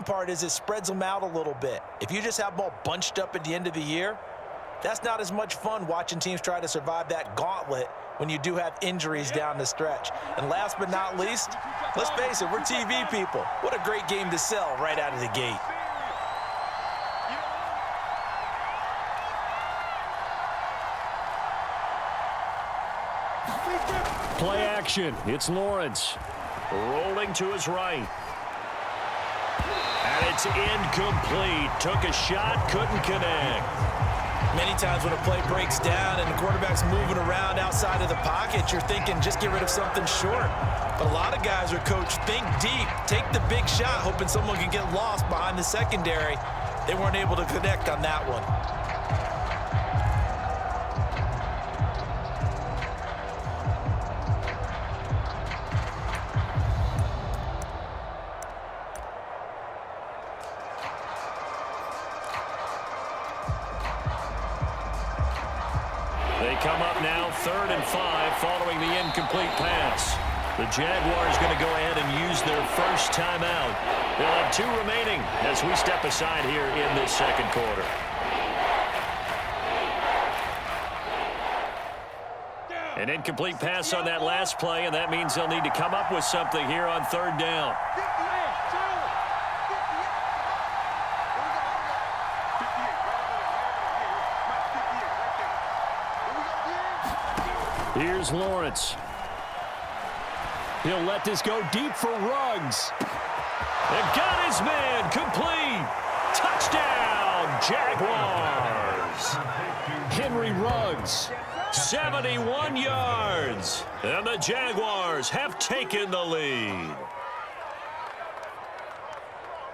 second part is it spreads them out a little bit. If you just have them all bunched up at the end of the year, that's not as much fun watching teams try to survive that gauntlet when you do have injuries down the stretch. And last but not least, let's face it, we're TV people. What a great game to sell right out of the gate. Play action. It's Lawrence. Rolling to his right. And it's incomplete. Took a shot, couldn't connect. Many times when a play breaks down and the quarterback's moving around outside of the pocket, you're thinking just get rid of something short. But a lot of guys are coached, think deep, take the big shot, hoping someone can get lost behind the secondary. They weren't able to connect on that one. They come up now 3rd and 5 following the incomplete pass. The Jaguars going to go ahead and use their first timeout. They'll have 2 remaining as we step aside here in this second quarter. An incomplete pass on that last play, and that means they'll need to come up with something here on 3rd down. Here's Lawrence. He'll let this go deep for Ruggs. And got his man complete. Touchdown, Jaguars. Henry Ruggs, 71 yards. And the Jaguars have taken the lead.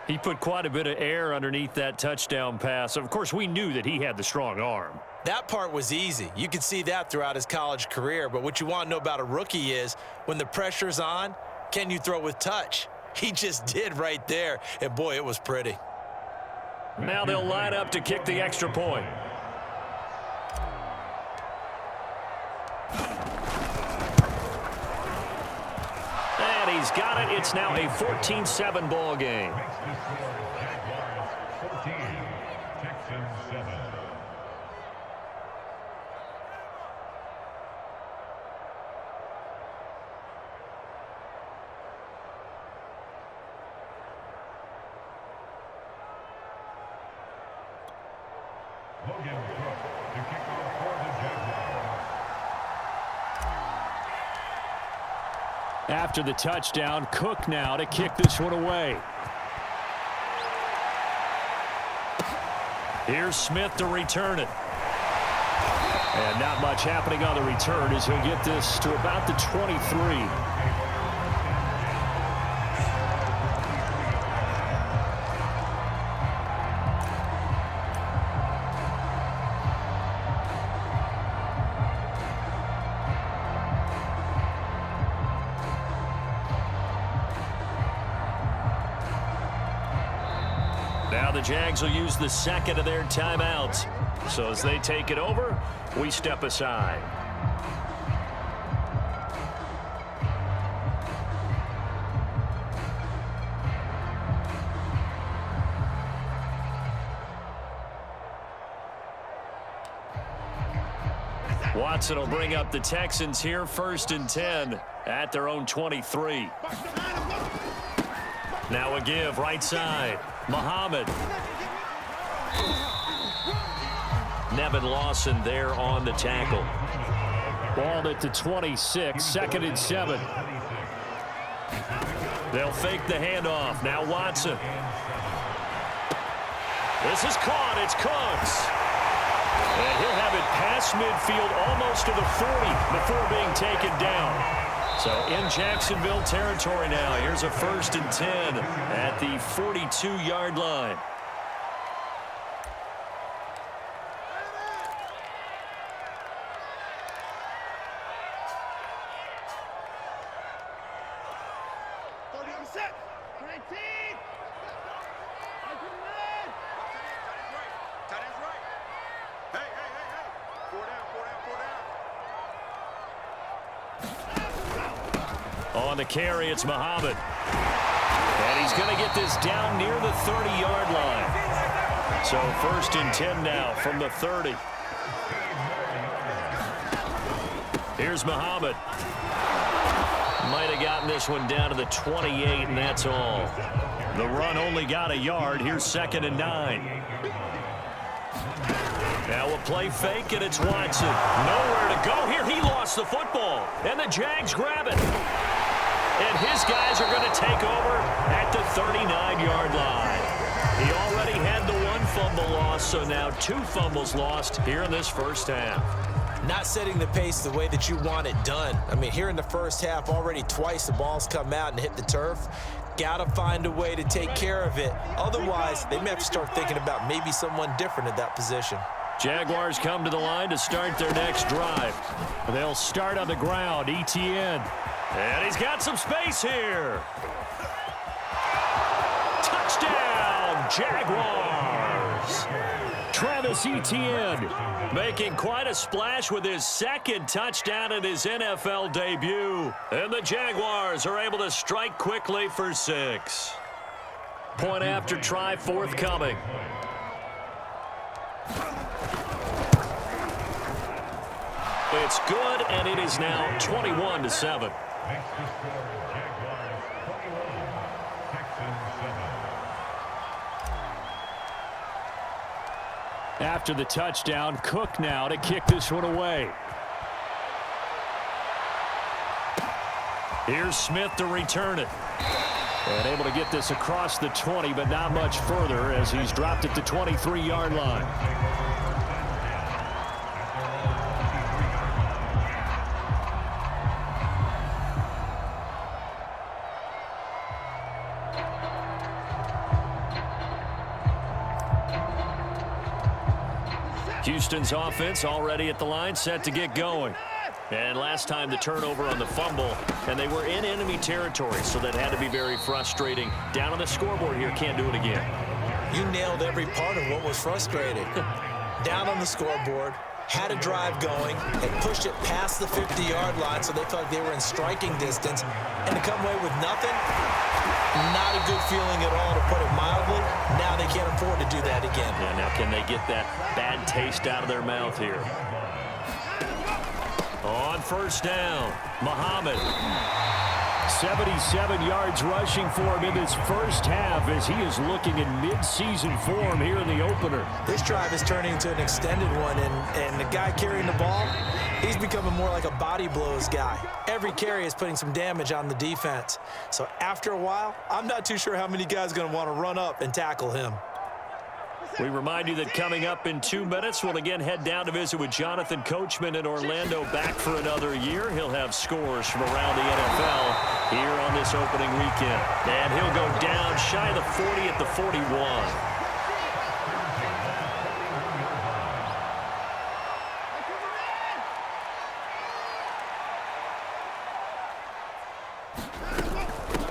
He put quite a bit of air underneath that touchdown pass. Of course, we knew that he had the strong arm. That part was easy. You could see that throughout his college career. But what you want to know about a rookie is when the pressure's on, can you throw with touch? He just did right there. And, boy, it was pretty. Now they'll line up to kick the extra point. And he's got it. It's now a 14-7 ball game. After the touchdown, Cook now to kick this one away. Here's Smith to return it. And not much happening on the return as he'll get this to about the 23. Now the Jags will use the second of their timeouts. So as they take it over, we step aside. Watson will bring up the Texans here, 1st and 10 at their own 23. Now a give right side. Muhammad. Nevin Lawson there on the tackle. Balled at the 26, 2nd and 7. They'll fake the handoff. Now Watson. This is caught. It's Cooks. And he'll have it past midfield almost to the 40 before being taken down. So in Jacksonville territory now. Here's a 1st and 10 at the 42-yard line. On the carry, it's Muhammad. And He's going to get this down near the 30-yard line. So 1st and 10 now from the 30. Here's Muhammad. Might have gotten this one down to the 28, and that's all. The run only got a yard. Here's 2nd and 9. Now a play fake, and it's Watson. Nowhere to go here. He lost the football, and the Jags grab it. And his guys are going to take over at the 39-yard line. He already had the 1 fumble loss, so now 2 fumbles lost here in this first half. Not setting the pace the way that you want it done. I mean, here in the first half, already twice the ball's come out and hit the turf. Got to find a way to take care of it. Otherwise, they may have to start thinking about maybe someone different at that position. Jaguars come to the line to start their next drive. They'll start on the ground. Etienne. And he's got some space here. Touchdown, Jaguars. Travis Etienne making quite a splash with his 2nd touchdown in his NFL debut. And the Jaguars are able to strike quickly for 6. Point after try forthcoming. It's good, and it is now 21-7. After the touchdown, Cook now to kick this one away. Here's Smith to return it. And able to get this across the 20, but not much further as he's dropped it to 23-yard line. Houston's offense already at the line, set to get going. And last time the turnover on the fumble, and they were in enemy territory, so that had to be very frustrating. Down on the scoreboard here, can't do it again. You nailed every part of what was frustrating. Down on the scoreboard, had a drive going, and pushed it past the 50-yard line so they felt like they were in striking distance, and to come away with nothing, not a good feeling at all, to put it mildly. Now they can't afford to do that again. Yeah, now can they get that bad taste out of their mouth here? On 1st down, Muhammad. 77 yards rushing for him in this first half as he is looking in mid-season form here in the opener. This drive is turning into an extended one, and the guy carrying the ball, he's becoming more like a body blows guy. Every carry is putting some damage on the defense. So after a while, I'm not too sure how many guys are going to want to run up and tackle him. We remind you that coming up in 2 minutes, we'll again head down to visit with Jonathan Coachman in Orlando, back for another year. He'll have scores from around the NFL here on this opening weekend. And he'll go down shy of the 40 at the 41.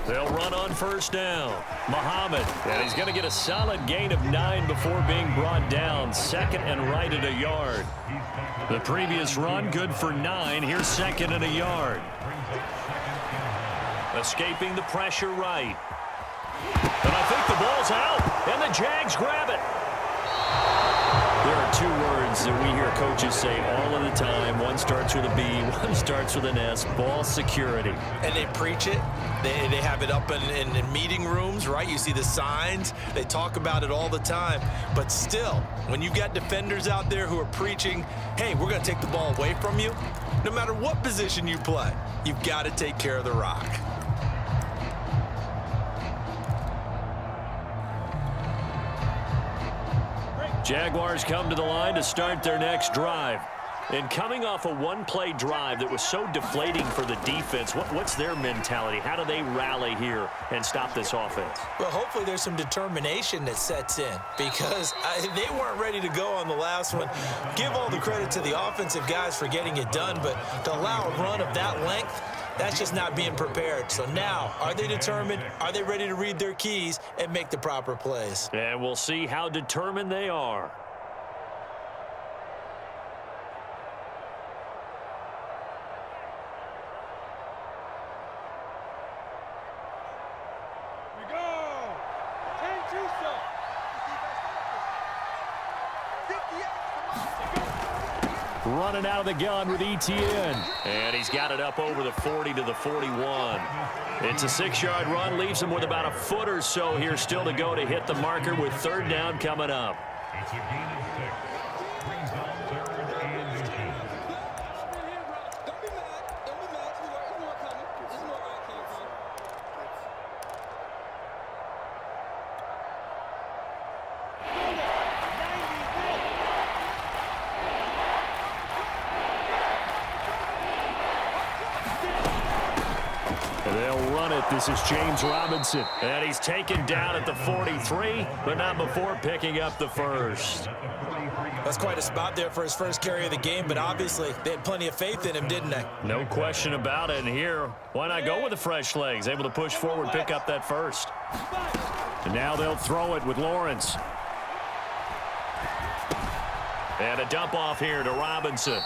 They'll run on 1st down. Muhammad, and he's going to get a solid gain of 9 before being brought down. 2nd and right at a yard. The previous run, good for 9. Here's 2nd and a yard. Escaping the pressure right. And I think the ball's out, and the Jags grab it. There are 2 words that we hear coaches say all of the time. One starts with a B, one starts with an S. Ball security. And they preach it. They have it up in meeting rooms, right? You see the signs. They talk about it all the time. But still, when you've got defenders out there who are preaching, hey, we're going to take the ball away from you, no matter what position you play, you've got to take care of the rock. Jaguars come to the line to start their next drive. And coming off a one-play drive that was so deflating for the defense, what's their mentality? How do they rally here and stop this offense? Well, hopefully there's some determination that sets in, because they weren't ready to go on the last one. Give all the credit to the offensive guys for getting it done, but to allow a run of that length, that's just not being prepared. So now, are they determined? Are they ready to read their keys and make the proper plays? And we'll see how determined they are. running out of the gun with ETN. And he's got it up over the 40 to the 41. It's a 6-yard run, leaves him with about a foot or so here still to go to hit the marker with third down coming up. It's a gain of 6. Brings up 3rd and 2. They'll run it. This is James Robinson. And he's taken down at the 43, but not before picking up the first. That's quite a spot there for his first carry of the game, but obviously they had plenty of faith in him, didn't they? No question about it. And here, why not go with the fresh legs? Able to push forward, pick up that first. And now they'll throw it with Lawrence. And a dump off here to Robinson.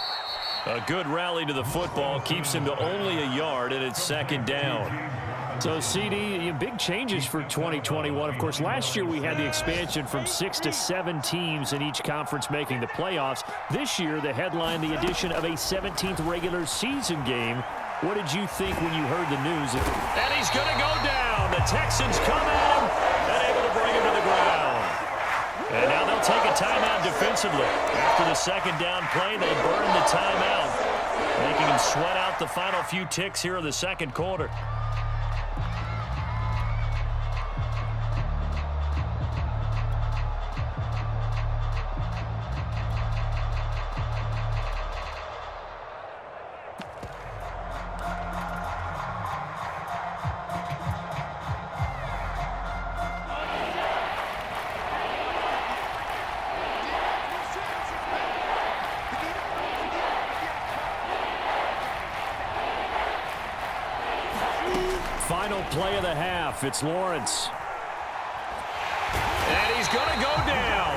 A good rally to the football keeps him to only a yard, and it's second down. So, CD, big changes for 2021. Of course, last year we had the expansion from 6 to 7 teams in each conference making the playoffs. This year, the headline, the addition of a 17th regular season game. What did you think when you heard the news? And he's going to go down. The Texans come at him and able to bring him to the ground. And now they'll take a timeout defensively. After the second down play, they burn the timeout, making him sweat out the final few ticks here in the second quarter. Final play of the half. It's Lawrence. And he's going to go down.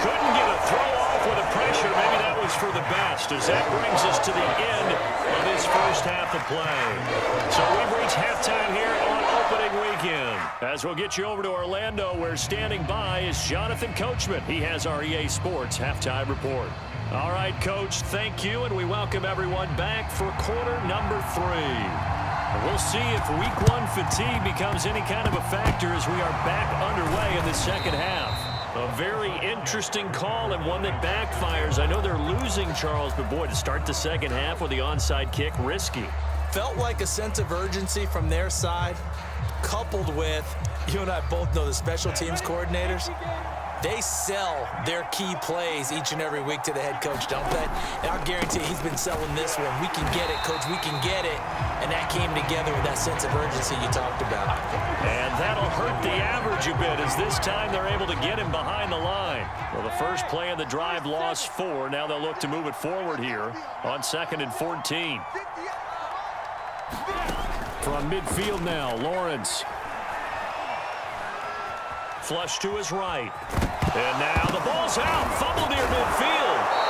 Couldn't get a throw off with the pressure. Maybe that was for the best, as that brings us to the end of this first half of play. So we've reached halftime here on opening weekend. As we'll get you over to Orlando, where standing by is Jonathan Coachman. He has our EA Sports halftime report. All right, Coach, thank you, and we welcome everyone back for quarter number 3. We'll see if week 1 fatigue becomes any kind of a factor as we are back underway in the second half. A very interesting call and one that backfires. I know they're losing, Charles, but boy, to start the second half with the onside kick, risky. Felt like a sense of urgency from their side, coupled with, you and I both know the special teams coordinators. They sell their key plays each and every week to the head coach, don't they? And I'll guarantee he's been selling this one. We can get it, Coach. We can get it. And that came together with that sense of urgency you talked about. And that'll hurt the average a bit, as this time they're able to get him behind the line. Well, the first play of the drive lost 4. Now they'll look to move it forward here on 2nd and 14. From midfield now, Lawrence. Flush to his right. And now the ball's out. Fumble near midfield.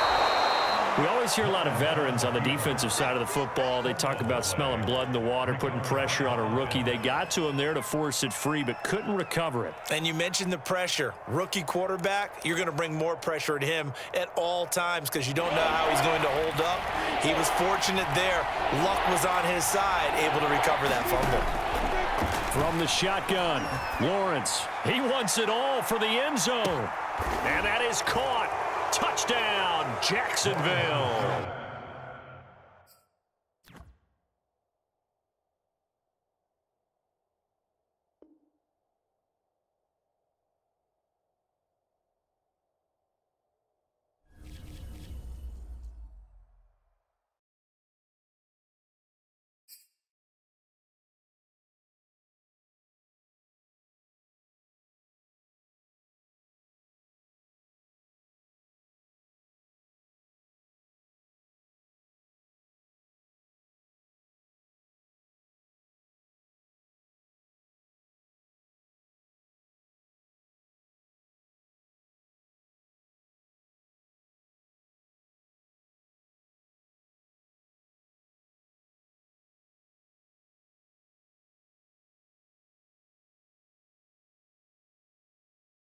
We always hear a lot of veterans on the defensive side of the football. They talk about smelling blood in the water, putting pressure on a rookie. They got to him there to force it free, but couldn't recover it. And you mentioned the pressure. Rookie quarterback, you're going to bring more pressure at him at all times because you don't know how he's going to hold up. He was fortunate there. Luck was on his side, able to recover that fumble. From the shotgun, Lawrence. He wants it all for the end zone. And that is caught. Touchdown, Jacksonville.